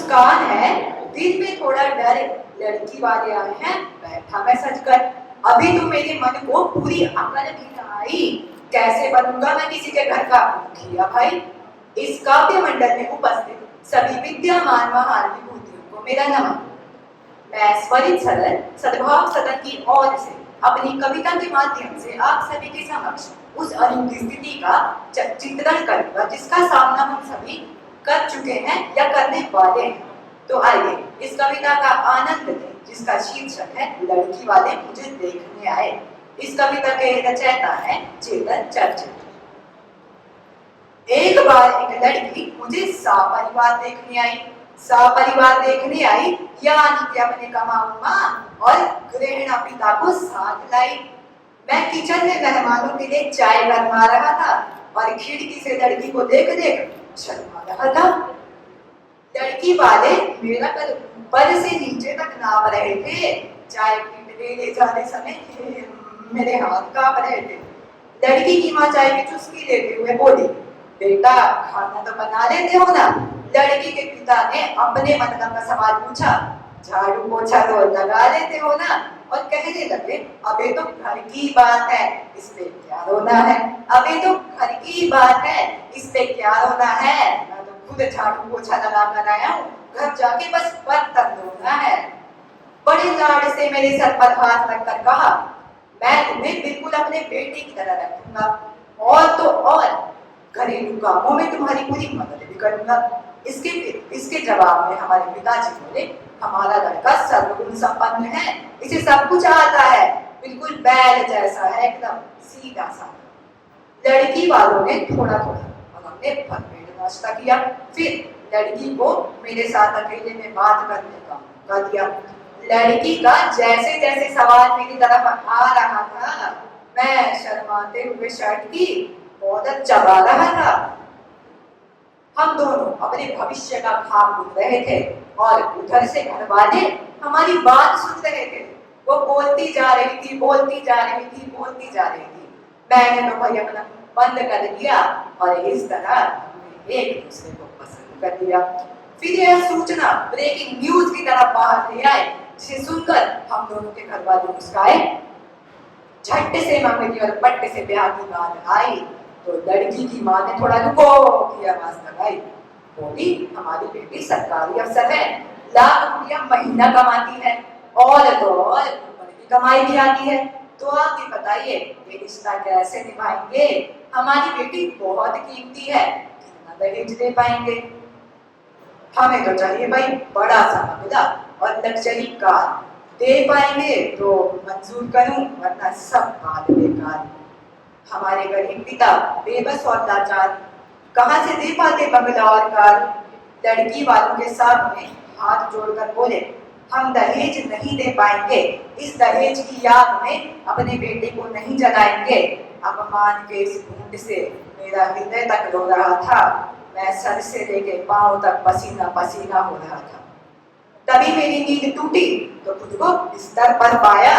मुस्कान है, दिल में थोड़ा डर, लड़की वाले आए हैं बैठा मैं सज कर। अभी तो मेरे मन को पूरी अकल भी न आई, कैसे बनूंगा मैं किसी के घर का मुखिया भाई। इस काव्य मंडल में उपस्थित सभी विद्यमान महान विभूतियों को मेरा नमन। मैं स्वरित सरल सद्भाव सदन की ओर से अपनी कविता के माध्यम से आप सभी के समक्ष उस अनूठी स्थिति का चित्रण करूंगा जिसका सामना हम सभी कर चुके हैं या करने वाले हैं। तो आइए इस कविता का आनंद लें जिसका शीर्षक है लड़की वाले मुझे देखने आए। इस कविता के रचयिता है चेतन चर्चित। एक बार एक लड़की मुझे सपरिवार देखने आई। सपरिवार देखने आई यानी कि अपने कमाऊ माँ और गृहिणी पिता को साथ लाई। मैं किचन में मेहमानों के लिए चाय गरमा रहा था और खिड़की से लड़की को देख देख शर्मा रहा था। लड़की वाले मेरा कद ऊपर से नीचे तक नाप रहे थे। चाय पीने ले जाने समय मेरे हाथ कांप रहे थे। लड़की की माँ चाय की चुस्की लेते हुए बोली, बेटा खाना तो बना लेते हो ना। लड़की के पिता ने अपने मतलब का सवाल पूछा, झाड़ू पोछा तो लगा लेते हो ना। और कहने लगे, अबे तो घर की बात है, इस पे क्या रोना है। अबे तो घर की बात है, इस पे क्या रोना है। मैं तो खुद झाड़ू पोछा लगा कर आया हूँ, घर जाके बस बर्तन धोना है। बड़े लाड से मेरे सर पर हाथ रखकर कहा, मैं तुम्हें बिल्कुल अपने बेटे की तरह रखूंगा और तो और घरेलू कामों में तुम्हारी पूरी मदद भी करूंगा। इसके जवाब में हमारे पिताजी बोले, हमारा लड़का सर्वगुण संपन्न है, इसे सब कुछ आता है, बिल्कुल बैल जैसा है, एकदम सीधा सा। लड़की वालों ने थोड़ा थोड़ा और हमने भरपेट नाश्ता किया। फिर लड़की को मेरे साथ अकेले में बात करने का मौका दिया। लड़की का जैसे जैसे सवाल मेरी तरफ आ रहा था, मैं शर्माते हुए शर्ट की बॉर्डर चबा रहा था। हम दोनों अपने भविष्य का ख्वाब बुन रहे थे और उधर से घर वाले हमारी बात सुन रहे थे। वो बोलती जा रही थी, बोलती जा रही थी, बोलती जा रही थी। मैंने तो भाई अपना बंद कर दिया और इस तरह हमने एक दूसरे को पसंद कर लिया। फिर यह सूचना ब्रेकिंग न्यूज की तरह बाहर ले आए, जिसे सुनकर हम दोनों के घर वाले मुस्काए। झट से मंगनी और पट्टे से ब्याह की बात आई तो लड़की की माँ ने थोड़ा रुको की आवाज लगाई। बोली, हमारी बेटी सरकारी अफसर है, लाख रुपया महीना कमाती है और तो और ऊपर की कमाई भी आती है। तो आप ही बताइए ये रिश्ता कैसे निभाएंगे। हमारी बेटी बहुत कीमती है, कितना दहेज दे पाएंगे। हमें तो चाहिए भाई बड़ा सा बंगला और लग्जरी कार। दे पाएंगे तो मंजूर करूं, वरना सब बात बेकार। हमारे गरीब पिता बेबस और लाचार, कहां से दे पाते बंगला और कार। लड़की वालों के सामने हाथ जोड़कर बोले, हम दहेज नहीं दे पाएंगे, इस दहेज की याद में अपने बेटे को नहीं जलाएंगे। अपमान के इस घूंट से मेरा हृदय तक रो रहा था। मैं सर से लेके पांव तक पसीना पसीना हो रहा था। तभी मेरी नींद टूटी तो खुद को बिस्तर पर पाया।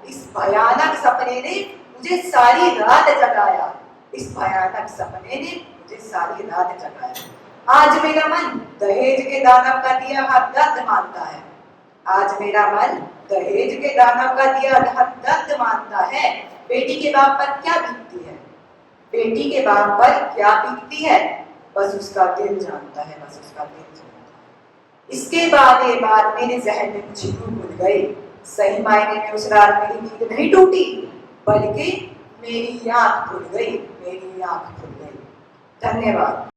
इस भयानक सपने ने मुझे सारी रात जगाया। इस भयानक सपने ने मुझे सारी रात जगाया। आज मेरा मन दहेज के दानव का दिया हुआ दर्द मानता है। आज मेरा मन दहेज के दानव का दिया हुआ दर्द मानता है। बेटी के बाप पर क्या बीतती है, बेटी के बाप पर क्या बीतती है, बस उसका दिल जानता है, बस उसका दिल जानता है। इसके बाद ये बात मेरे जहन में कुछ यूं घुल गई। सही मायने में उस रात मेरी नींद नहीं टूटी, बल्कि मेरी आंख खुल गई, मेरी आंख खुल गई। धन्यवाद।